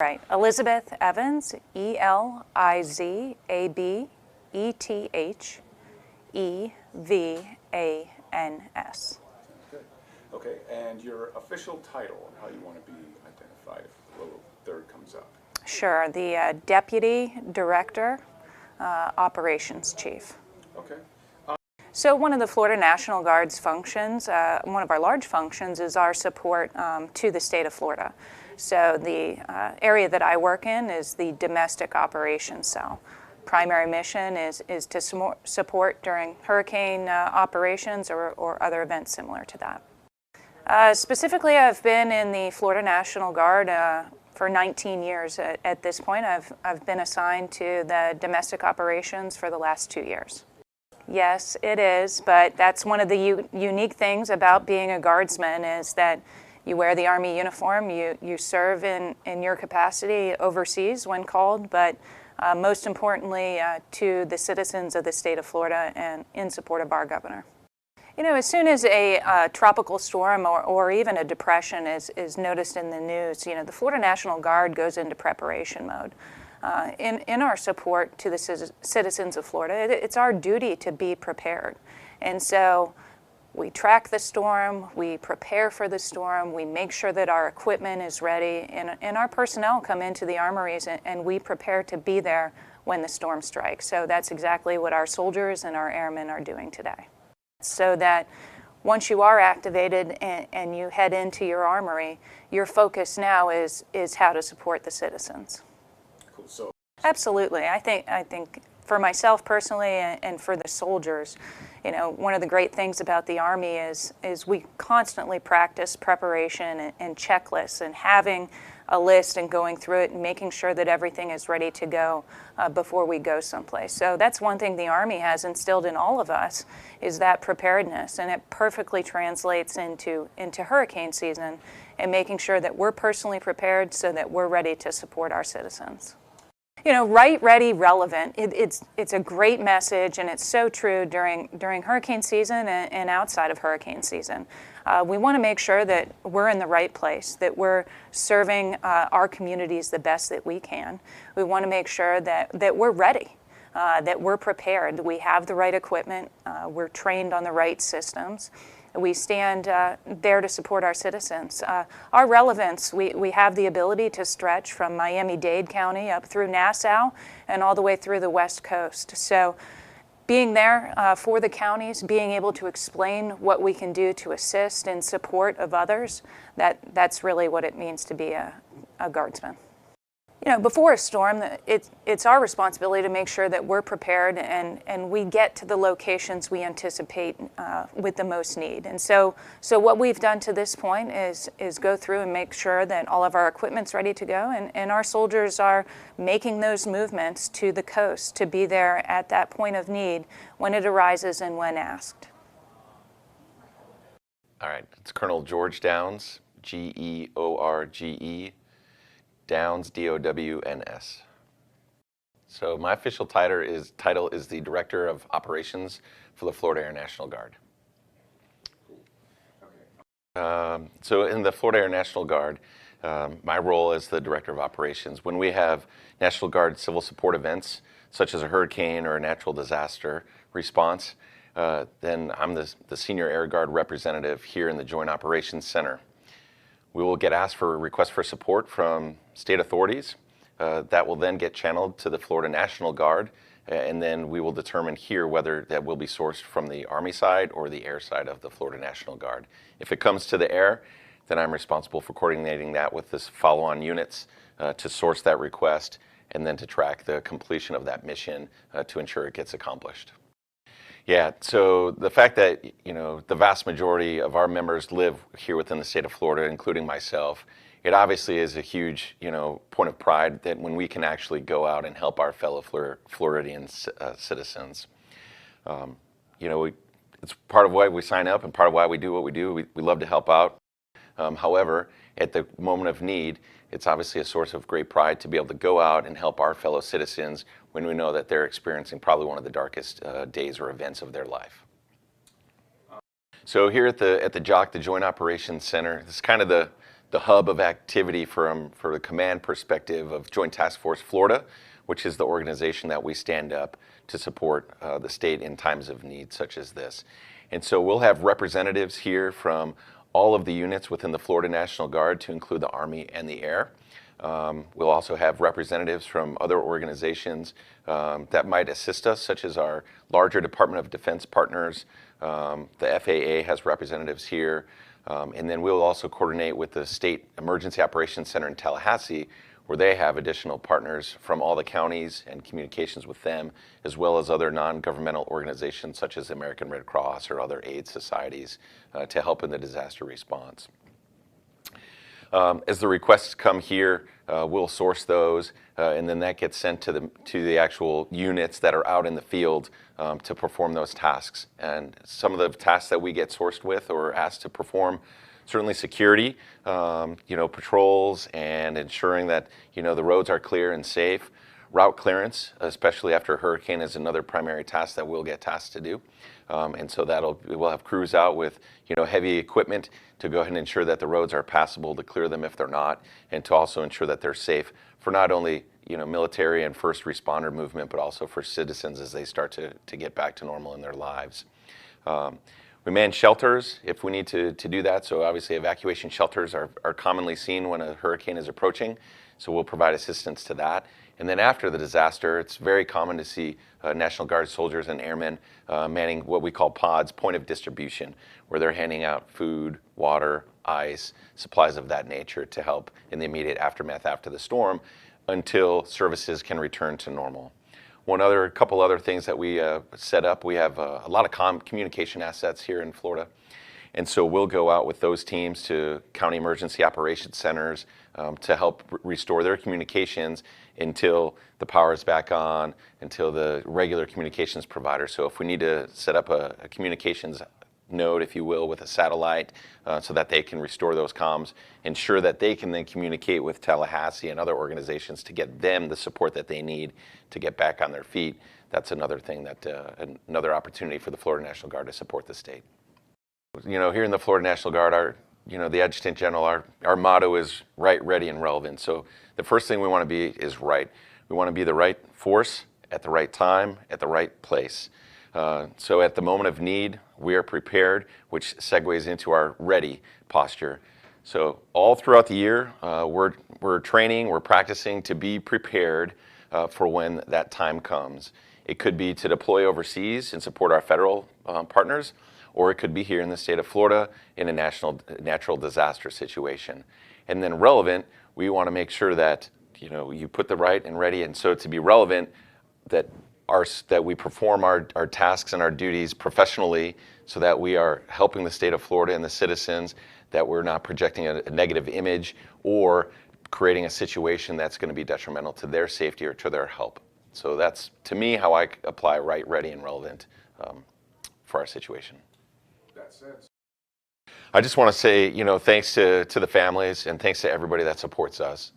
Right, Elizabeth Evans, Elizabeth Good. Okay, and your official title and how you want to be identified if the little third comes up. Sure, the Deputy Director, Operations Chief. Okay. So one of the Florida National Guard's functions, one of our large functions, is our support to the state of Florida. So the area that I work in is the Domestic Operations Cell. Primary mission is to support during hurricane operations or other events similar to that. Specifically, I've been in the Florida National Guard for 19 years at this point. I've been assigned to the domestic operations for the last 2 years. Yes, it is, but that's one of the unique things about being a guardsman is that you wear the Army uniform, you serve in your capacity overseas when called, but most importantly to the citizens of the state of Florida and in support of our governor. You know, as soon as a tropical storm or even a depression is noticed in the news, you know, the Florida National Guard goes into preparation mode. In our support to the citizens of Florida, it's our duty to be prepared. And so we track the storm, we prepare for the storm, we make sure that our equipment is ready, and our personnel come into the armories and we prepare to be there when the storm strikes. So that's exactly what our soldiers and our airmen are doing today. So that once you are activated and you head into your armory, your focus now is how to support the citizens. Cool. So absolutely. I think for myself personally and for the soldiers, you know, one of the great things about the Army is we constantly practice preparation and checklists and having a list and going through it and making sure that everything is ready to go before we go someplace. So that's one thing the Army has instilled in all of us is that preparedness, and it perfectly translates into hurricane season and making sure that we're personally prepared so that we're ready to support our citizens. You know, right, ready, relevant. It's a great message, and it's so true during hurricane season and outside of hurricane season. We want to make sure that we're in the right place, that we're serving our communities the best that we can. We want to make sure that we're ready, that we're prepared, we have the right equipment, we're trained on the right systems. We stand there to support our citizens. Our relevance, we have the ability to stretch from Miami-Dade County up through Nassau and all the way through the West Coast. So being there for the counties, being able to explain what we can do to assist in support of others, that's really what it means to be a guardsman. You know, before a storm, it's our responsibility to make sure that we're prepared and we get to the locations we anticipate with the most need. And so what we've done to this point is go through and make sure that all of our equipment's ready to go, and our soldiers are making those movements to the coast to be there at that point of need when it arises and when asked. All right, it's Colonel George Downs, George. Downs, D-O-W-N-S. So my official title is the Director of Operations for the Florida Air National Guard. So in the Florida Air National Guard, my role as the Director of Operations, when we have National Guard civil support events, such as a hurricane or a natural disaster response, then I'm the Senior Air Guard representative here in the Joint Operations Center. We will get asked for a request for support from state authorities. That will then get channeled to the Florida National Guard, and then we will determine here whether that will be sourced from the Army side or the air side of the Florida National Guard. If it comes to the air, then I'm responsible for coordinating that with the follow-on units to source that request and then to track the completion of that mission to ensure it gets accomplished. Yeah, so the fact that, you know, the vast majority of our members live here within the state of Florida, including myself, it obviously is a huge, you know, point of pride that when we can actually go out and help our fellow Floridian citizens. You know, it's part of why we sign up and part of why we do what we do. We love to help out. However, at the moment of need, it's obviously a source of great pride to be able to go out and help our fellow citizens when we know that they're experiencing probably one of the darkest days or events of their life. So here at the JOC, the Joint Operations Center, this is kind of the the hub of activity for the command perspective of Joint Task Force Florida, which is the organization that we stand up to support the state in times of need such as this. And so we'll have representatives here from all of the units within the Florida National Guard, to include the Army and the Air. We'll also have representatives from other organizations that might assist us, such as our larger Department of Defense partners. The FAA has representatives here. And then we'll also coordinate with the State Emergency Operations Center in Tallahassee, where they have additional partners from all the counties and communications with them, as well as other non-governmental organizations such as the American Red Cross or other aid societies to help in the disaster response. As the requests come here, we'll source those, and then that gets sent to the actual units that are out in the field to perform those tasks. And some of the tasks that we get sourced with or asked to perform, certainly security, patrols and ensuring that the roads are clear and safe. Route clearance, especially after a hurricane, is another primary task that we'll get tasked to do. And so we'll have crews out with heavy equipment to go ahead and ensure that the roads are passable, to clear them if they're not, and to also ensure that they're safe for not only military and first responder movement, but also for citizens as they start to get back to normal in their lives. We man shelters if we need to do that. So obviously evacuation shelters are commonly seen when a hurricane is approaching. So we'll provide assistance to that. And then after the disaster, it's very common to see National Guard soldiers and airmen manning what we call pods, point of distribution, where they're handing out food, water, ice, supplies of that nature to help in the immediate aftermath after the storm until services can return to normal. Couple other things that we set up, we have a lot of communication assets here in Florida. And so we'll go out with those teams to county emergency operations centers to help restore their communications until the power is back on, until the regular communications provider. So if we need to set up a communications node, if you will, with a satellite so that they can restore those comms, ensure that they can then communicate with Tallahassee and other organizations to get them the support that they need to get back on their feet. That's another thing another opportunity for the Florida National Guard to support the state. Here in the Florida National Guard, the Adjutant General, our motto is right, ready, and relevant. So the first thing we want to be is right. We want to be the right force at the right time, at the right place. So at the moment of need, we are prepared, which segues into our ready posture. So all throughout the year, we're training, we're practicing to be prepared for when that time comes. It could be to deploy overseas and support our federal partners, or it could be here in the state of Florida in a natural disaster situation. And then relevant, we want to make sure that you put the right and ready, and so to be relevant, that we perform our tasks and our duties professionally, so that we are helping the state of Florida and the citizens, that we're not projecting a negative image or creating a situation that's going to be detrimental to their safety or to their help. So that's, to me, how I apply right, ready, and relevant for our situation. That's it. I just want to say, thanks to the families and thanks to everybody that supports us.